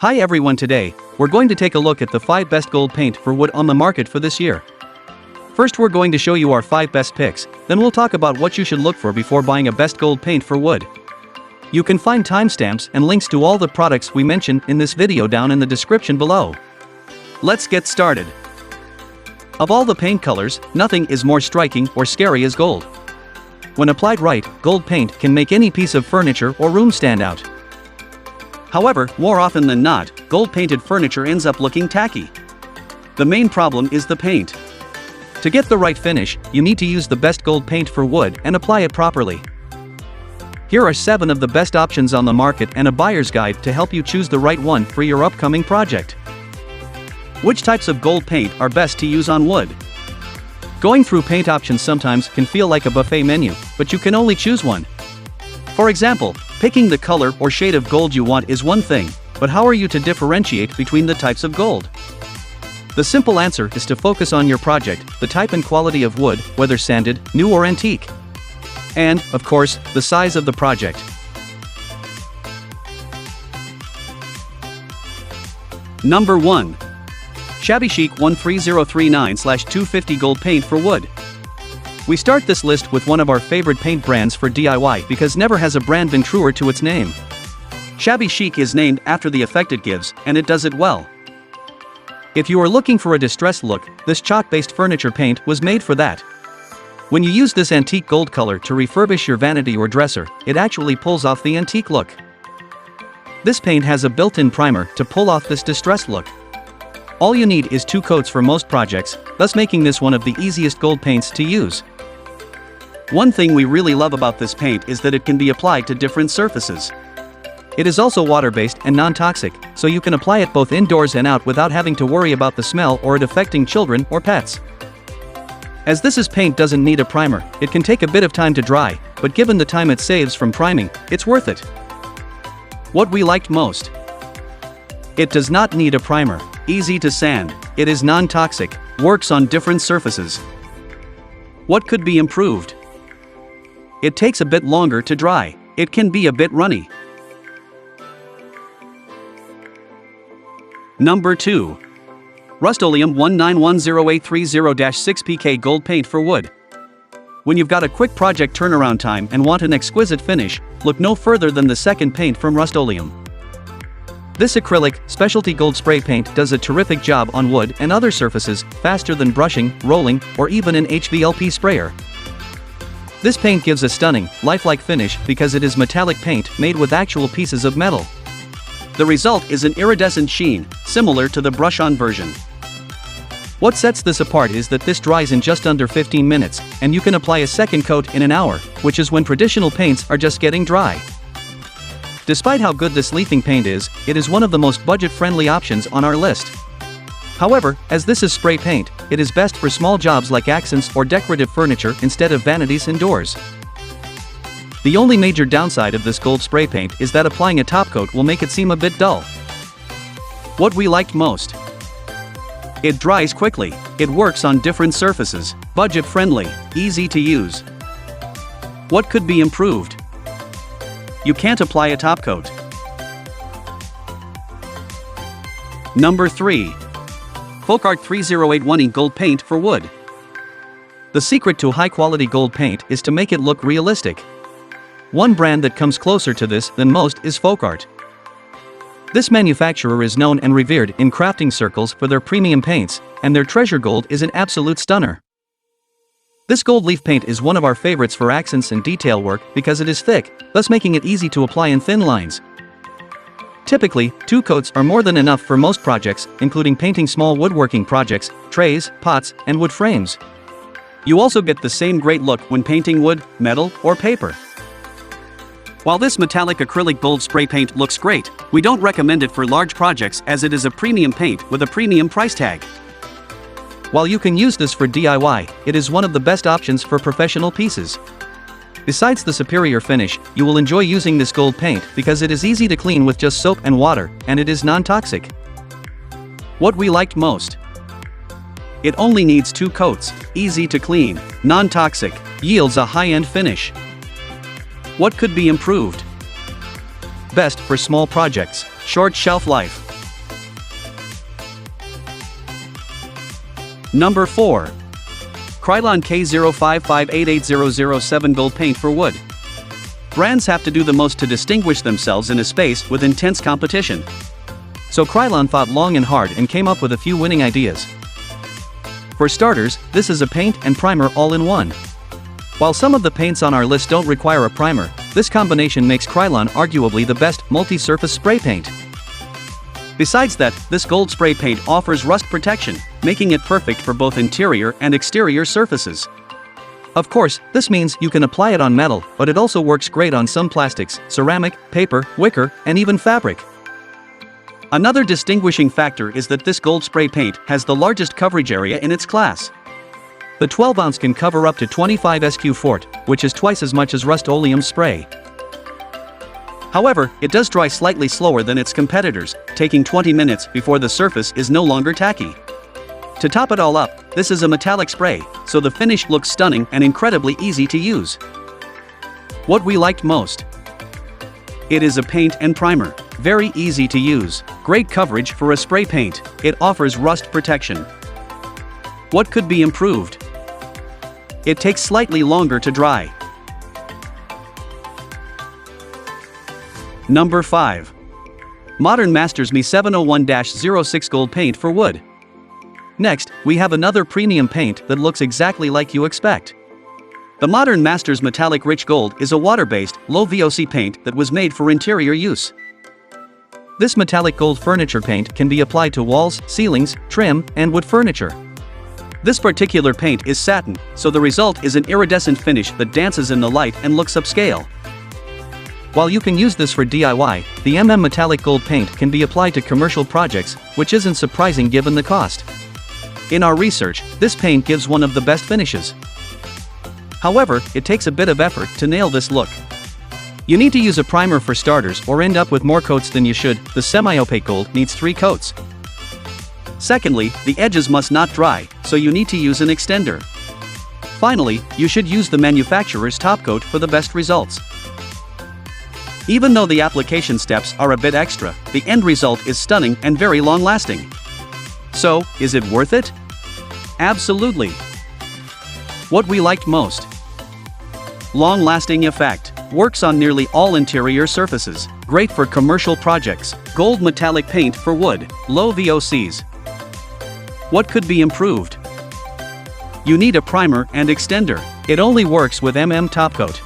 Hi everyone, today, we're going to take a look at the 5 best gold paint for wood on the market for this year. First we're going to show you our 5 best picks, then we'll talk about what you should look for before buying a best gold paint for wood. You can find timestamps and links to all the products we mentioned in this video down in the description below. Let's get started. Of all the paint colors, nothing is more striking or scary as gold. When applied right, gold paint can make any piece of furniture or room stand out. However, more often than not, gold-painted furniture ends up looking tacky. The main problem is the paint. To get the right finish, you need to use the best gold paint for wood and apply it properly. Here are 7 of the best options on the market and a buyer's guide to help you choose the right one for your upcoming project. Which types of gold paint are best to use on wood? Going through paint options sometimes can feel like a buffet menu, but you can only choose one. For example, picking the color or shade of gold you want is one thing, but how are you to differentiate between the types of gold? The simple answer is to focus on your project, the type and quality of wood, whether sanded, new or antique. And, of course, the size of the project. Number 1. Shabby Chic 13039/250 gold paint for wood. We start this list with one of our favorite paint brands for DIY because never has a brand been truer to its name. Shabby Chic is named after the effect it gives, and it does it well. If you are looking for a distressed look, this chalk-based furniture paint was made for that. When you use this antique gold color to refurbish your vanity or dresser, it actually pulls off the antique look. This paint has a built-in primer to pull off this distressed look. All you need is 2 coats for most projects, thus making this one of the easiest gold paints to use. One thing we really love about this paint is that it can be applied to different surfaces. It is also water-based and non-toxic, so you can apply it both indoors and out without having to worry about the smell or it affecting children or pets. As this paint doesn't need a primer, it can take a bit of time to dry, but given the time it saves from priming, it's worth it. What we liked most. It does not need a primer, easy to sand, it is non-toxic, works on different surfaces. What could be improved? It takes a bit longer to dry, it can be a bit runny. Number 2. RustOleum 1910830-6PK gold paint for wood. When you've got a quick project turnaround time and want an exquisite finish, look no further than the second paint from RustOleum. This acrylic, specialty gold spray paint does a terrific job on wood and other surfaces, faster than brushing, rolling, or even an HVLP sprayer. This paint gives a stunning, lifelike finish because it is metallic paint made with actual pieces of metal. The result is an iridescent sheen, similar to the brush-on version. What sets this apart is that this dries in just under 15 minutes, and you can apply a second coat in an hour, which is when traditional paints are just getting dry. Despite how good this leafing paint is, it is one of the most budget-friendly options on our list. However, as this is spray paint, it is best for small jobs like accents or decorative furniture instead of vanities indoors. The only major downside of this gold spray paint is that applying a top coat will make it seem a bit dull. What we liked most. It dries quickly, it works on different surfaces, budget-friendly, easy to use. What could be improved? You can't apply a top coat. Number 3. Folkart 3081E gold paint for wood. The secret to high-quality gold paint is to make it look realistic. One brand that comes closer to this than most is Folkart. This manufacturer is known and revered in crafting circles for their premium paints, and their treasure gold is an absolute stunner. This gold leaf paint is one of our favorites for accents and detail work because it is thick, thus making it easy to apply in thin lines. Typically, 2 coats are more than enough for most projects, including painting small woodworking projects, trays, pots, and wood frames. You also get the same great look when painting wood, metal, or paper. While this metallic acrylic gold spray paint looks great, we don't recommend it for large projects as it is a premium paint with a premium price tag. While you can use this for DIY, it is one of the best options for professional pieces. Besides the superior finish, you will enjoy using this gold paint because it is easy to clean with just soap and water, and it is non-toxic. What we liked most. It only needs 2 coats, easy to clean, non-toxic, yields a high-end finish. What could be improved? Best for small projects, short shelf life. Number 4. Krylon Kzero 5588007 Gold Paint for Wood. Brands have to do the most to distinguish themselves in a space with intense competition. So Krylon thought long and hard and came up with a few winning ideas. For starters, this is a paint and primer all in one. While some of the paints on our list don't require a primer, this combination makes Krylon arguably the best multi-surface spray paint. Besides that, this gold spray paint offers rust protection, making it perfect for both interior and exterior surfaces. Of course, this means you can apply it on metal, but it also works great on some plastics, ceramic, paper, wicker, and even fabric. Another distinguishing factor is that this gold spray paint has the largest coverage area in its class. The 12-ounce can cover up to 25 SQ Fort, which is twice as much as RustOleum spray. However, it does dry slightly slower than its competitors, taking 20 minutes before the surface is no longer tacky. To top it all up, this is a metallic spray, so the finish looks stunning and incredibly easy to use. What we liked most? It is a paint and primer. Very easy to use. Great coverage for a spray paint. It offers rust protection. What could be improved? It takes slightly longer to dry. Number 5. Modern Masters Me 701-06 Gold Paint for Wood. Next, we have another premium paint that looks exactly like you expect. The Modern Masters Metallic Rich Gold is a water-based, low VOC paint that was made for interior use. This metallic gold furniture paint can be applied to walls, ceilings, trim, and wood furniture. This particular paint is satin, so the result is an iridescent finish that dances in the light and looks upscale. While you can use this for DIY, the metallic gold paint can be applied to commercial projects, which isn't surprising given the cost. In our research, this paint gives one of the best finishes. However, it takes a bit of effort to nail this look. You need to use a primer for starters or end up with more coats than you should. The semi-opaque gold needs 3 coats. Secondly, the edges must not dry, so you need to use an extender. Finally, you should use the manufacturer's top coat for the best results. Even though the application steps are a bit extra, the end result is stunning and very long-lasting. So, is it worth it? Absolutely. What we liked most? Long-lasting effect. Works on nearly all interior surfaces. Great for commercial projects. Gold metallic paint for wood. Low VOCs. What could be improved? You need a primer and extender. It only works with top coat.